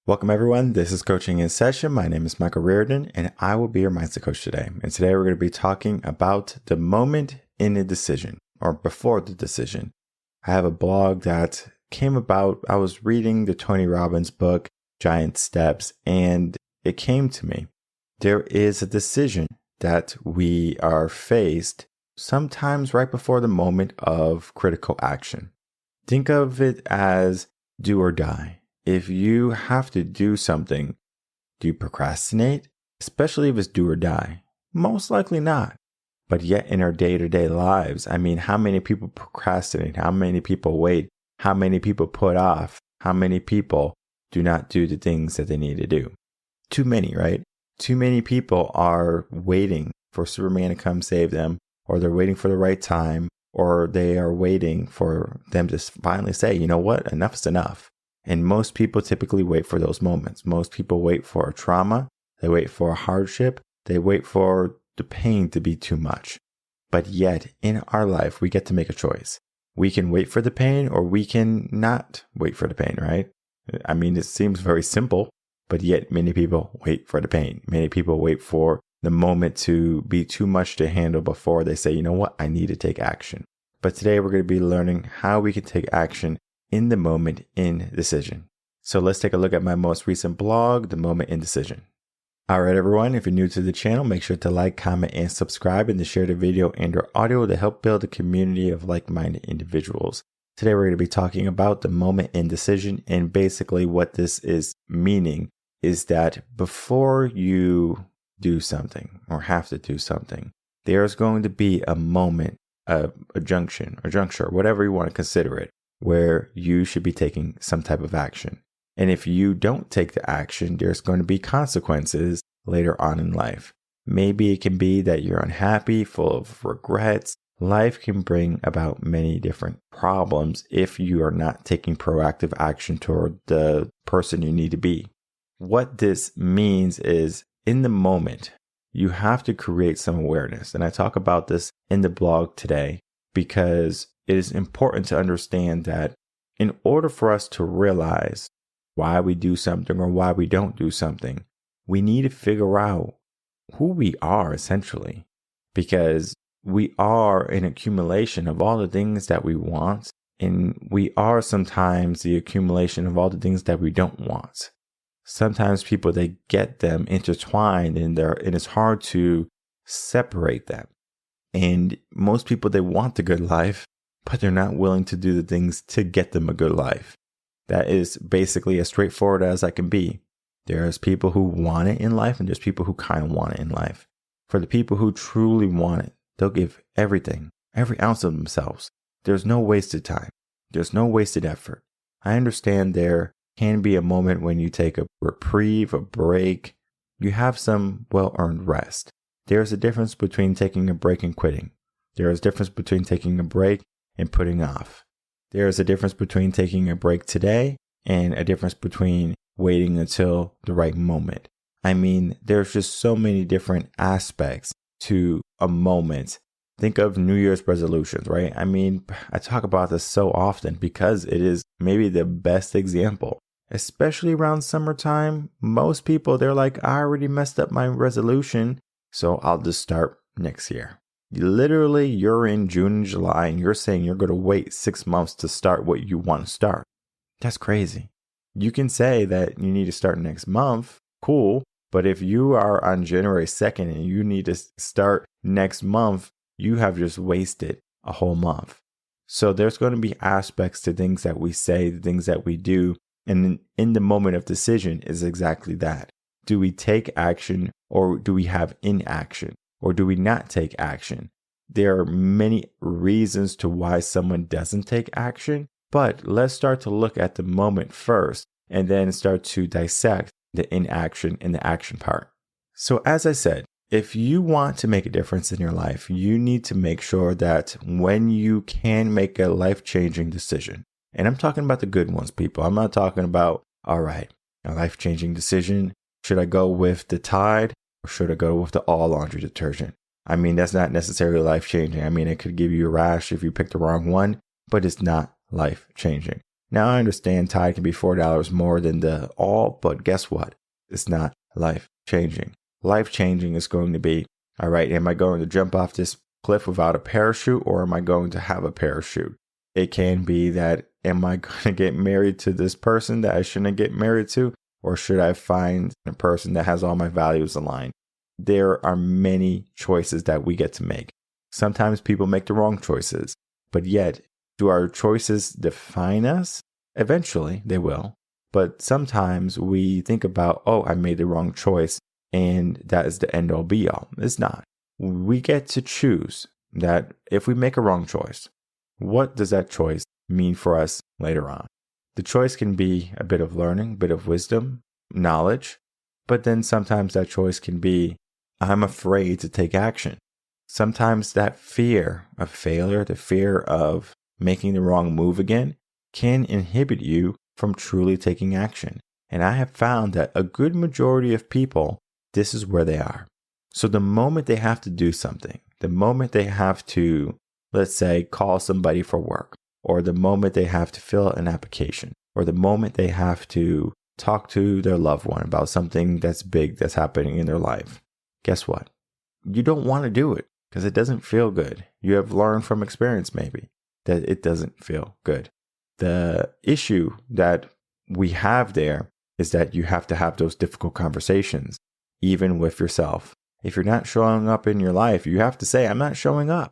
Welcome everyone, this is Coaching in Session. My name is Michael Rearden and I will be your mindset coach today. And today we're going to be talking about the moment in a decision or before the decision. I have a blog that came about, I was reading the Tony Robbins book, Giant Steps, and it came to me. There is a decision that we are faced sometimes right before the moment of critical action. Think of it as do or die. If you have to do something, do you procrastinate? Especially if it's do or die. Most likely not. But yet in our day-to-day lives, how many people procrastinate? How many people wait? How many people put off? How many people do not do the things that they need to do? Too many, right? Too many people are waiting for Superman to come save them, or they're waiting for the right time, or they are waiting for them to finally say, you know what, enough is enough. And most people typically wait for those moments. Most people wait for a trauma. They wait for a hardship. They wait for the pain to be too much. But yet in our life, we get to make a choice. We can wait for the pain or we can not wait for the pain, right? It seems very simple, but yet many people wait for the pain. Many people wait for the moment to be too much to handle before they say, you know what, I need to take action. But today we're going to be learning how we can take action in the moment in decision. So let's take a look at my most recent blog, The Moment in Decision. All right, everyone, if you're new to the channel, make sure to like, comment, and subscribe, and to share the video and or audio to help build a community of like-minded individuals. Today, we're going to be talking about the moment in decision, and basically what this is meaning is that before you do something or have to do something, there's going to be a moment, a junction or juncture, whatever you want to consider it, where you should be taking some type of action. And if you don't take the action, there's going to be consequences later on in life. Maybe it can be that you're unhappy, full of regrets. Life can bring about many different problems if you are not taking proactive action toward the person you need to be. What this means is in the moment, you have to create some awareness. And I talk about this in the blog today because it is important to understand that in order for us to realize why we do something or why we don't do something, we need to figure out who we are essentially, because we are an accumulation of all the things that we want, and we are sometimes the accumulation of all the things that we don't want. Sometimes people, they get them intertwined and it's hard to separate them. And most people, they want the good life, but they're not willing to do the things to get them a good life. That is basically as straightforward as I can be. There's people who want it in life and there's people who kind of want it in life. For the people who truly want it, they'll give everything, every ounce of themselves. There's no wasted time. There's no wasted effort. I understand there can be a moment when you take a reprieve, a break. You have some well-earned rest. There's a difference between taking a break and quitting. There is a difference between taking a break and putting off. There is a difference between taking a break today and a difference between waiting until the right moment. There's just so many different aspects to a moment. Think of New Year's resolutions, right? I talk about this so often because it is maybe the best example, especially around summertime. Most people, they're like, I already messed up my resolution, so I'll just start next year. Literally, you're in June and July and you're saying you're going to wait 6 months to start what you want to start. That's crazy. You can say that you need to start next month. Cool. But if you are on January 2nd and you need to start next month, you have just wasted a whole month. So there's going to be aspects to things that we say, the things that we do. And in the moment of decision is exactly that. Do we take action or do we have inaction? Or do we not take action? There are many reasons to why someone doesn't take action, but let's start to look at the moment first and then start to dissect the inaction and the action part. So as I said, if you want to make a difference in your life, you need to make sure that when you can make a life-changing decision, and I'm talking about the good ones, people. I'm not talking about, all right, a life-changing decision. Should I go with the Tide? Or should I go with the all laundry detergent? That's not necessarily life-changing. It could give you a rash if you pick the wrong one, but it's not life-changing. Now I understand Tide can be $4 more than the all, but guess what? It's not life changing. Life changing is going to be, all right, am I going to jump off this cliff without a parachute, or am I going to have a parachute? It can be that, am I going to get married to this person that I shouldn't get married to, or should I find a person that has all my values aligned? There are many choices that we get to make. Sometimes people make the wrong choices, but yet, do our choices define us? Eventually, they will. But sometimes we think about, oh, I made the wrong choice, and that is the end all be all. It's not. We get to choose that if we make a wrong choice, what does that choice mean for us later on? The choice can be a bit of learning, a bit of wisdom, knowledge, but then sometimes that choice can be, I'm afraid to take action. Sometimes that fear of failure, the fear of making the wrong move again, can inhibit you from truly taking action. And I have found that a good majority of people, this is where they are. So the moment they have to do something, the moment they have to, let's say, call somebody for work, or the moment they have to fill an application, or the moment they have to talk to their loved one about something that's big that's happening in their life, guess what? You don't want to do it because it doesn't feel good. You have learned from experience maybe that it doesn't feel good. The issue that we have there is that you have to have those difficult conversations, even with yourself. If you're not showing up in your life, you have to say, I'm not showing up.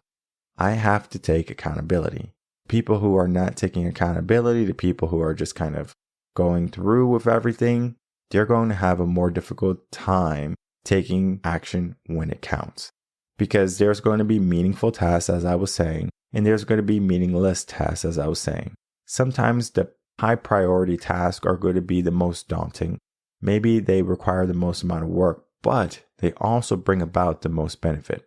I have to take accountability. People who are not taking accountability, the people who are just kind of going through with everything, they're going to have a more difficult time taking action when it counts. Because there's going to be meaningful tasks, as I was saying, and there's going to be meaningless tasks, as I was saying. Sometimes the high priority tasks are going to be the most daunting. Maybe they require the most amount of work, but they also bring about the most benefit.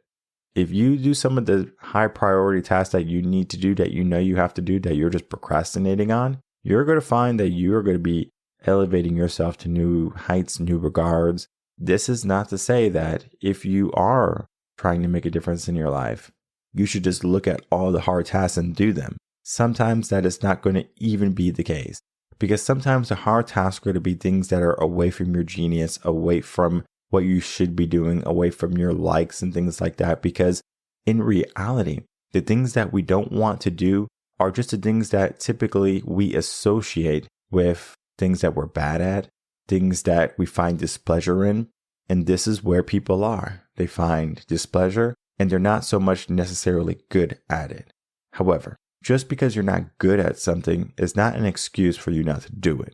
If you do some of the high priority tasks that you need to do, that you know you have to do, that you're just procrastinating on, you're going to find that you are going to be elevating yourself to new heights, new regards. This is not to say that if you are trying to make a difference in your life, you should just look at all the hard tasks and do them. Sometimes that is not going to even be the case, because sometimes the hard tasks are going to be things that are away from your genius, away from what you should be doing, away from your likes and things like that. Because in reality, the things that we don't want to do are just the things that typically we associate with things that we're bad at, things that we find displeasure in. And this is where people are. They find displeasure and they're not so much necessarily good at it. However, just because you're not good at something is not an excuse for you not to do it.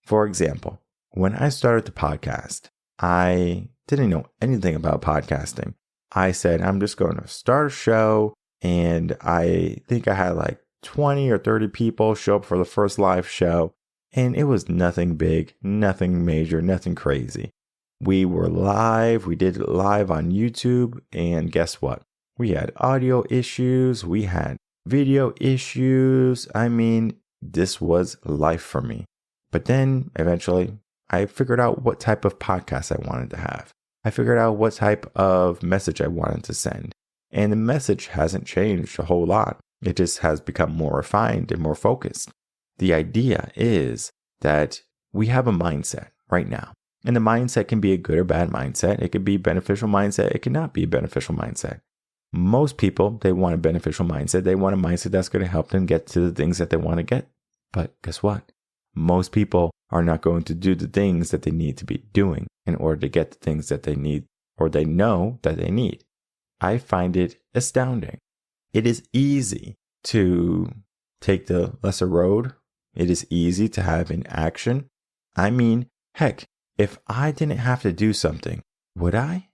For example, when I started the podcast, I didn't know anything about podcasting. I said, I'm just going to start a show. And I think I had like 20 or 30 people show up for the first live show. And it was nothing big, nothing major, nothing crazy. We were live. We did it live on YouTube. And guess what? We had audio issues. We had video issues. I mean, this was life for me. But then eventually I figured out what type of podcast I wanted to have. I figured out what type of message I wanted to send. And the message hasn't changed a whole lot. It just has become more refined and more focused. The idea is that we have a mindset right now. And the mindset can be a good or bad mindset. It could be a beneficial mindset. It cannot be a beneficial mindset. Most people, they want a beneficial mindset. They want a mindset that's going to help them get to the things that they want to get. But guess what? Most people are not going to do the things that they need to be doing in order to get the things that they need or they know that they need. I find it astounding. It is easy to take the lesser road. It is easy to have an action. I mean, heck, if I didn't have to do something, would I?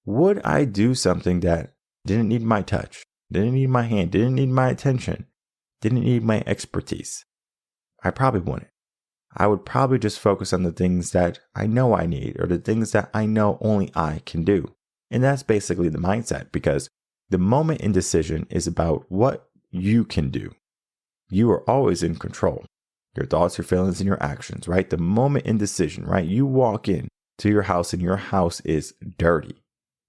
Would I do something that didn't need my touch, didn't need my hand, didn't need my attention, didn't need my expertise? I probably wouldn't. I would probably just focus on the things that I know I need or the things that I know only I can do. And that's basically the mindset, because the moment in decision is about what you can do. You are always in control. Your thoughts, your feelings, and your actions, right? The moment in decision, right? You walk in to your house and your house is dirty.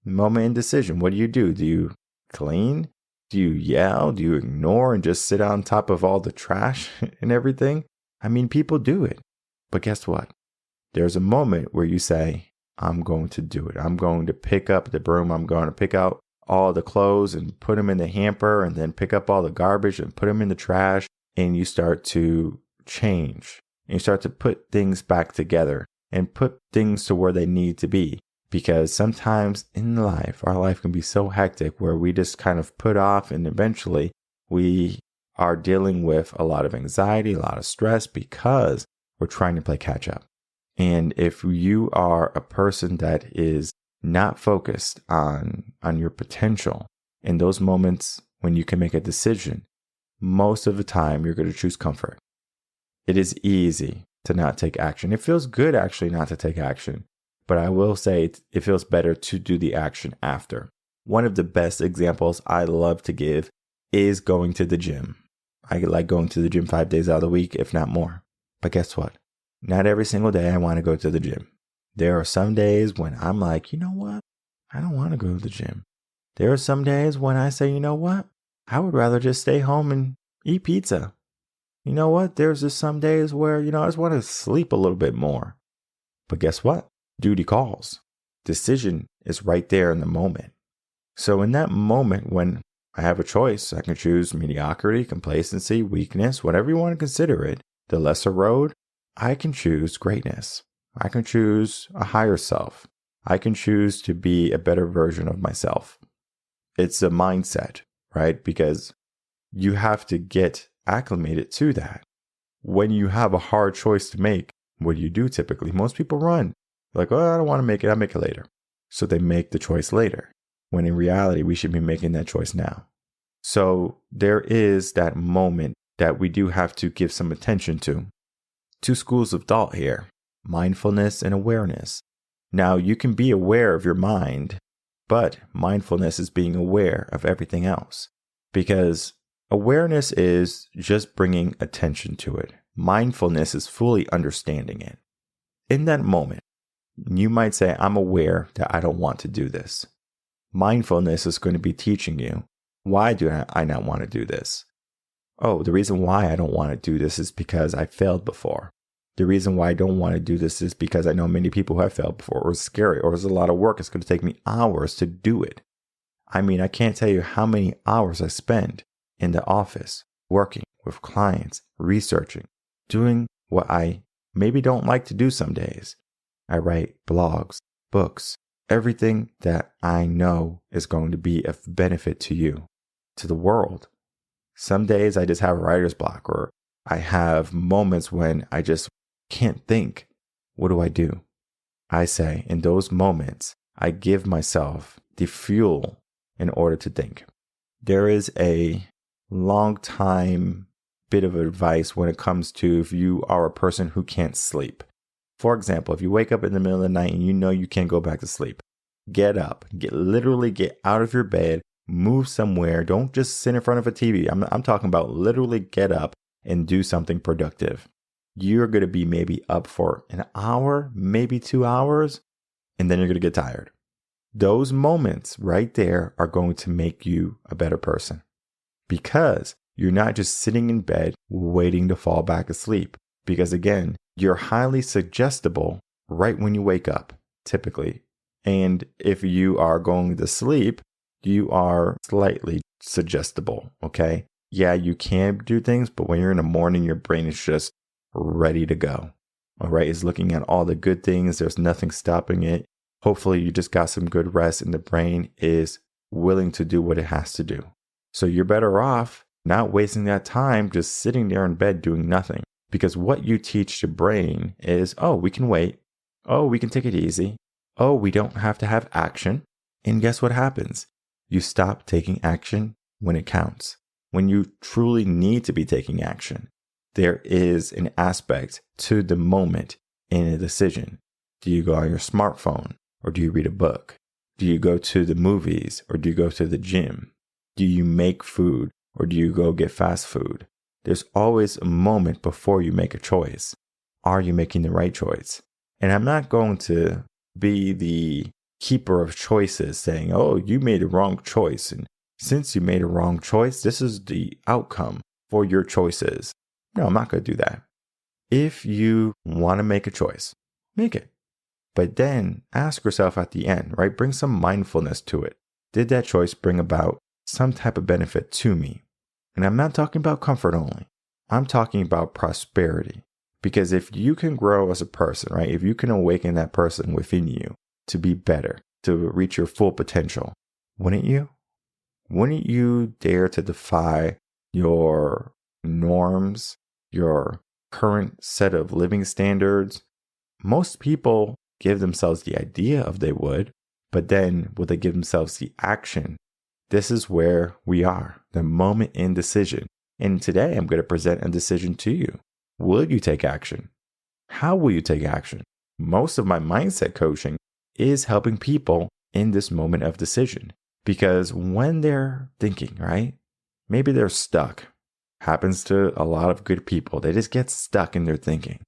The moment in decision, what do? Do you clean? Do you yell? Do you ignore and just sit on top of all the trash and everything? I mean, people do it. But guess what? There's a moment where you say, I'm going to do it. I'm going to pick up the broom. I'm going to pick out all the clothes and put them in the hamper, and then pick up all the garbage and put them in the trash. And you start to change. And you start to put things back together and put things to where they need to be. Because sometimes in life, our life can be so hectic where we just kind of put off, and eventually we are dealing with a lot of anxiety, a lot of stress, because we're trying to play catch up. And if you are a person that is not focused on your potential in those moments when you can make a decision, most of the time you're going to choose comfort. It is easy to not take action. It feels good actually not to take action, but I will say it feels better to do the action after. One of the best examples I love to give is going to the gym. I like going to the gym 5 days out of the week, if not more. But guess what? Not every single day I want to go to the gym. There are some days when I'm like, you know what? I don't want to go to the gym. There are some days when I say, you know what? I would rather just stay home and eat pizza. You know what? There's just some days where, I just want to sleep a little bit more. But guess what? Duty calls. Decision is right there in the moment. So in that moment when I have a choice, I can choose mediocrity, complacency, weakness, whatever you want to consider it, the lesser road. I can choose greatness. I can choose a higher self. I can choose to be a better version of myself. It's a mindset, right? Because you have to get acclimated to that. When you have a hard choice to make, what do you do typically? Most people run. Like, oh, I don't want to make it. I'll make it later. So they make the choice later. When in reality, we should be making that choice now. So there is that moment that we do have to give some attention to. Two schools of thought here, mindfulness and awareness. Now, you can be aware of your mind, but mindfulness is being aware of everything else, because awareness is just bringing attention to it. Mindfulness is fully understanding it. In that moment, you might say, I'm aware that I don't want to do this. Mindfulness is going to be teaching you, why do I not want to do this? Oh, the reason why I don't want to do this is because I failed before. The reason why I don't want to do this is because I know many people who have failed before, or it's scary, or it's a lot of work. It's going to take me hours to do it. I mean, I can't tell you how many hours I spend in the office, working with clients, researching, doing what I maybe don't like to do some days. I write blogs, books, everything that I know is going to be of benefit to you, to the world. Some days I just have writer's block, or I have moments when I just can't think. What do? I say in those moments, I give myself the fuel in order to think. There is a long time bit of advice when it comes to if you are a person who can't sleep. For example, if you wake up in the middle of the night and you know you can't go back to sleep, get up, literally get out of your bed, move somewhere. Don't just sit in front of a TV. I'm talking about literally get up and do something productive. You're going to be maybe up for an hour, maybe 2 hours, and then you're going to get tired. Those moments right there are going to make you a better person, because you're not just sitting in bed waiting to fall back asleep. Because again, you're highly suggestible right when you wake up, typically. And if you are going to sleep, you are slightly suggestible, okay? Yeah, you can do things, but when you're in the morning, your brain is just ready to go, all right? It's looking at all the good things. There's nothing stopping it. Hopefully, you just got some good rest and the brain is willing to do what it has to do. So you're better off not wasting that time just sitting there in bed doing nothing. Because what you teach the brain is, oh, we can wait. Oh, we can take it easy. Oh, we don't have to have action. And guess what happens? You stop taking action when it counts. When you truly need to be taking action, there is an aspect to the moment in a decision. Do you go on your smartphone, or do you read a book? Do you go to the movies, or do you go to the gym? Do you make food, or do you go get fast food? There's always a moment before you make a choice. Are you making the right choice? And I'm not going to be the keeper of choices saying, oh, you made a wrong choice. And since you made a wrong choice, this is the outcome for your choices. No, I'm not going to do that. if you want to make a choice, make it. But then ask yourself at the end, right? Bring some mindfulness to it. Did that choice bring about some type of benefit to me? And I'm not talking about comfort only. I'm talking about prosperity. Because if you can grow as a person, right? If you can awaken that person within you to be better, to reach your full potential, wouldn't you? Wouldn't you dare to defy your norms, your current set of living standards? Most people give themselves the idea of they would, but then will they give themselves the action? This is where we are, the moment in decision. And today I'm going to present a decision to you. Will you take action? How will you take action? Most of my mindset coaching is helping people in this moment of decision. Because when they're thinking, right, maybe they're stuck. Happens to a lot of good people. They just get stuck in their thinking.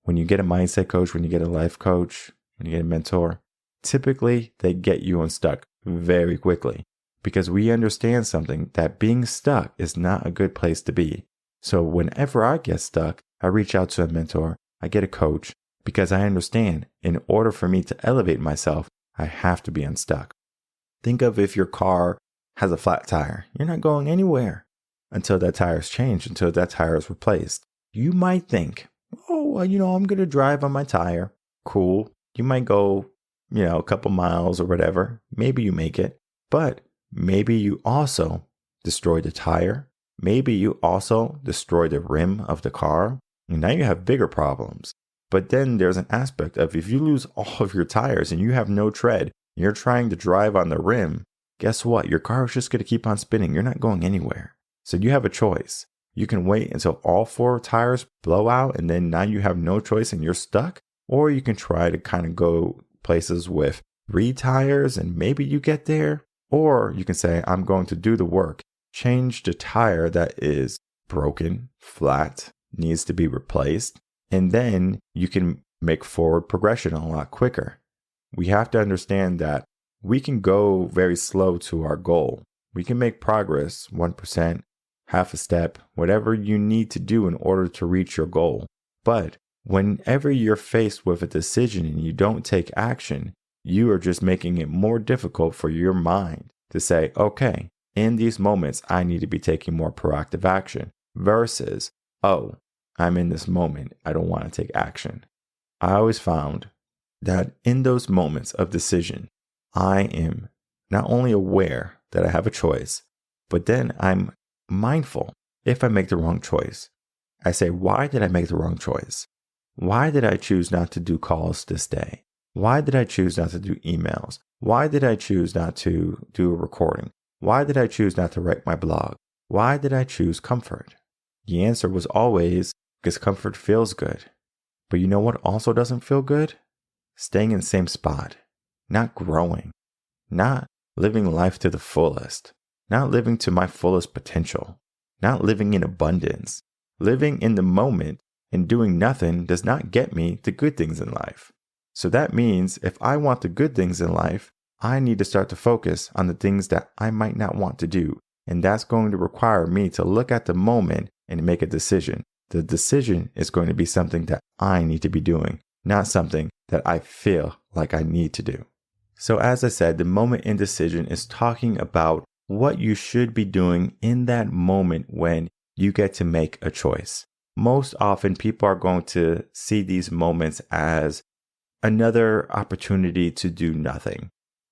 When you get a mindset coach, when you get a life coach, when you get a mentor, typically they get you unstuck very quickly. Because we understand something, that being stuck is not a good place to be. So whenever I get stuck, I reach out to a mentor, I get a coach, because I understand in order for me to elevate myself, I have to be unstuck. Think of if your car has a flat tire. You're not going anywhere until that tire is changed, until that tire is replaced. You might think, oh, I'm going to drive on my tire. Cool. You might go, a couple miles or whatever. Maybe you make it, but maybe you also destroy the tire. Maybe you also destroy the rim of the car. And now you have bigger problems. But then there's an aspect of if you lose all of your tires and you have no tread, you're trying to drive on the rim, guess what? Your car is just going to keep on spinning. You're not going anywhere. So you have a choice. You can wait until all 4 tires blow out and then now you have no choice and you're stuck. Or you can try to kind of go places with 3 tires and maybe you get there. Or you can say, I'm going to do the work. Change the tire that is broken, flat, needs to be replaced. And then you can make forward progression a lot quicker. We have to understand that we can go very slow to our goal. We can make progress, 1%, half a step, whatever you need to do in order to reach your goal. But whenever you're faced with a decision and you don't take action, you are just making it more difficult for your mind to say, okay, in these moments, I need to be taking more proactive action versus, oh, I'm in this moment. I don't want to take action. I always found that in those moments of decision, I am not only aware that I have a choice, but then I'm mindful if I make the wrong choice. I say, why did I make the wrong choice? Why did I choose not to do calls this day? Why did I choose not to do emails? Why did I choose not to do a recording? Why did I choose not to write my blog? Why did I choose comfort? The answer was always because comfort feels good. But you know what also doesn't feel good? Staying in the same spot, not growing, not living life to the fullest, not living to my fullest potential, not living in abundance. Living in the moment and doing nothing does not get me the good things in life. So that means if I want the good things in life, I need to start to focus on the things that I might not want to do. And that's going to require me to look at the moment and make a decision. The decision is going to be something that I need to be doing, not something that I feel like I need to do. So as I said, the moment in decision is talking about what you should be doing in that moment when you get to make a choice. Most often people are going to see these moments as another opportunity to do nothing.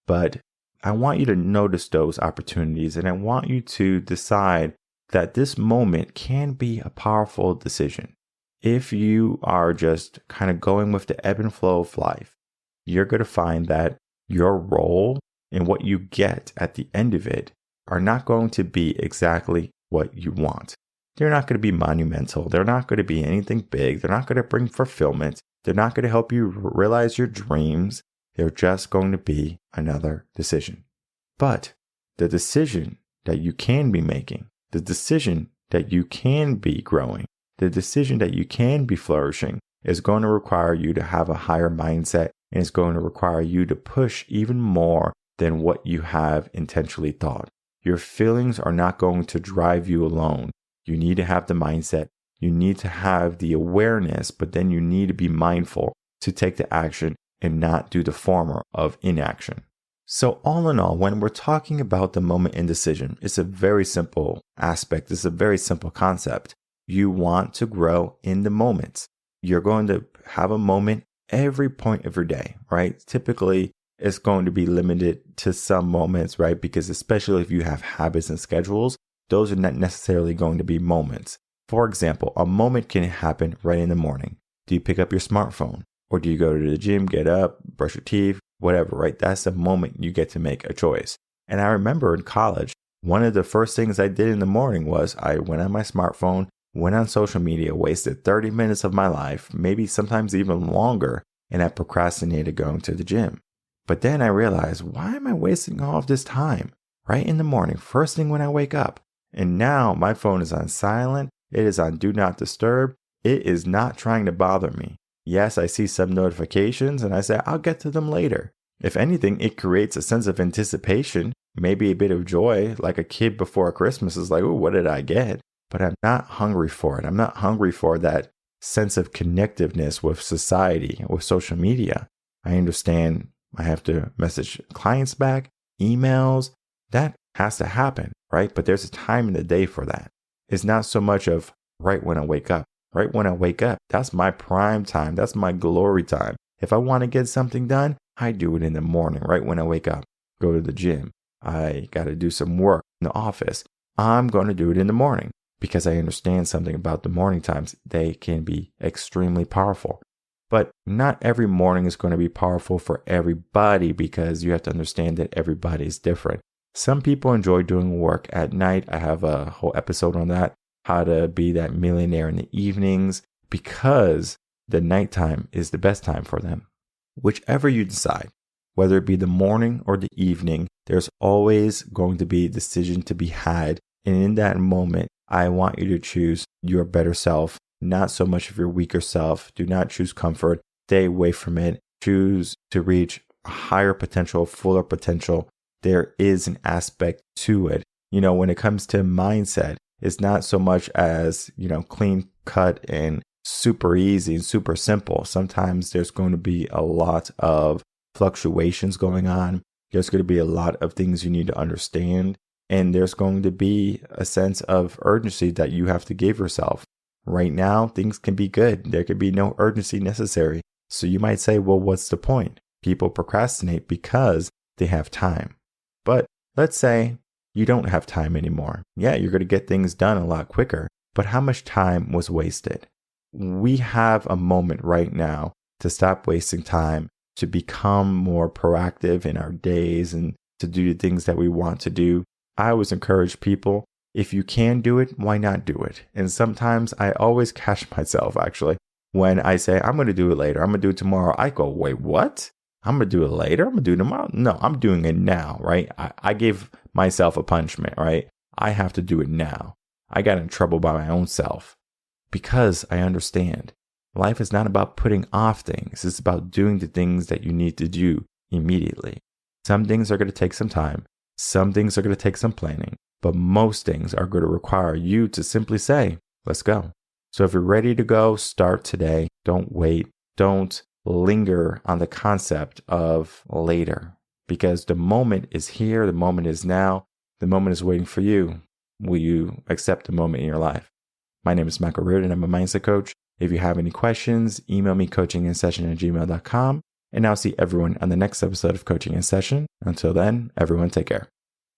But I want you to notice those opportunities and I want you to decide that this moment can be a powerful decision. If you are just kind of going with the ebb and flow of life, you're going to find that your role and what you get at the end of it are not going to be exactly what you want. They're not going to be monumental. They're not going to be anything big. They're not going to bring fulfillment. They're not going to help you realize your dreams. They're just going to be another decision. But the decision that you can be making, the decision that you can be growing, the decision that you can be flourishing is going to require you to have a higher mindset and it's going to require you to push even more than what you have intentionally thought. Your feelings are not going to drive you alone. You need to have the mindset, You need to have the awareness, but then you need to be mindful to take the action and not do the former of inaction. So all in all, when we're talking about the moment in decision, it's a very simple aspect. It's a very simple concept. You want to grow in the moments. You're going to have a moment every point of your day, right? Typically, it's going to be limited to some moments, right? Because especially if you have habits and schedules, those are not necessarily going to be moments. For example, a moment can happen right in the morning. Do you pick up your smartphone? Or do you go to the gym, get up, brush your teeth, whatever, right? That's the moment you get to make a choice. And I remember in college, one of the first things I did in the morning was I went on my smartphone, went on social media, wasted 30 minutes of my life, maybe sometimes even longer, and I procrastinated going to the gym. But then I realized, why am I wasting all of this time? Right in the morning, first thing when I wake up. And now my phone is on silent. It is on do not disturb. It is not trying to bother me. Yes, I see some notifications and I say, I'll get to them later. If anything, it creates a sense of anticipation, maybe a bit of joy, like a kid before Christmas is like, oh, what did I get? But I'm not hungry for it. I'm not hungry for that sense of connectiveness with society, with social media. I understand I have to message clients back, emails. That has to happen, right? But there's a time in the day for that. It's not so much of right when I wake up. Right when I wake up, that's my prime time. That's my glory time. If I want to get something done, I do it in the morning, right when I wake up. Go to the gym. I got to do some work in the office. I'm going to do it in the morning because I understand something about the morning times. They can be extremely powerful. But not every morning is going to be powerful for everybody because you have to understand that everybody is different. Some people enjoy doing work at night. I have a whole episode on that. How to be that millionaire in the evenings, because the nighttime is the best time for them. Whichever you decide, whether it be the morning or the evening, there's always going to be a decision to be had. And in that moment, I want you to choose your better self, not so much of your weaker self. Do not choose comfort. Stay away from it. Choose to reach a higher potential, fuller potential. There is an aspect to it. When it comes to mindset, it's not so much as, clean cut and super easy and super simple. Sometimes there's going to be a lot of fluctuations going on. There's going to be a lot of things you need to understand. And there's going to be a sense of urgency that you have to give yourself. Right now, things can be good. There could be no urgency necessary. So you might say, well, what's the point? People procrastinate because they have time. But let's say you don't have time anymore. Yeah, you're going to get things done a lot quicker, but how much time was wasted? We have a moment right now to stop wasting time, to become more proactive in our days and to do the things that we want to do. I always encourage people, if you can do it, why not do it? And sometimes I always catch myself actually when I say, I'm going to do it later. I'm going to do it tomorrow. I go, wait, what? I'm going to do it later. I'm going to do it tomorrow. No, I'm doing it now, right? I gave myself a punishment, right? I have to do it now. I got in trouble by my own self because I understand life is not about putting off things. It's about doing the things that you need to do immediately. Some things are going to take some time. Some things are going to take some planning, but most things are going to require you to simply say, let's go. So if you're ready to go, start today. Don't wait. Don't linger on the concept of later, because the moment is here. The moment is now. The moment is waiting for you. Will you accept the moment in your life? My name is Michael Rearden. I'm a mindset coach. If you have any questions, email me coachinginsession@gmail.com, and I'll see everyone on the next episode of Coaching in Session. Until then, everyone take care.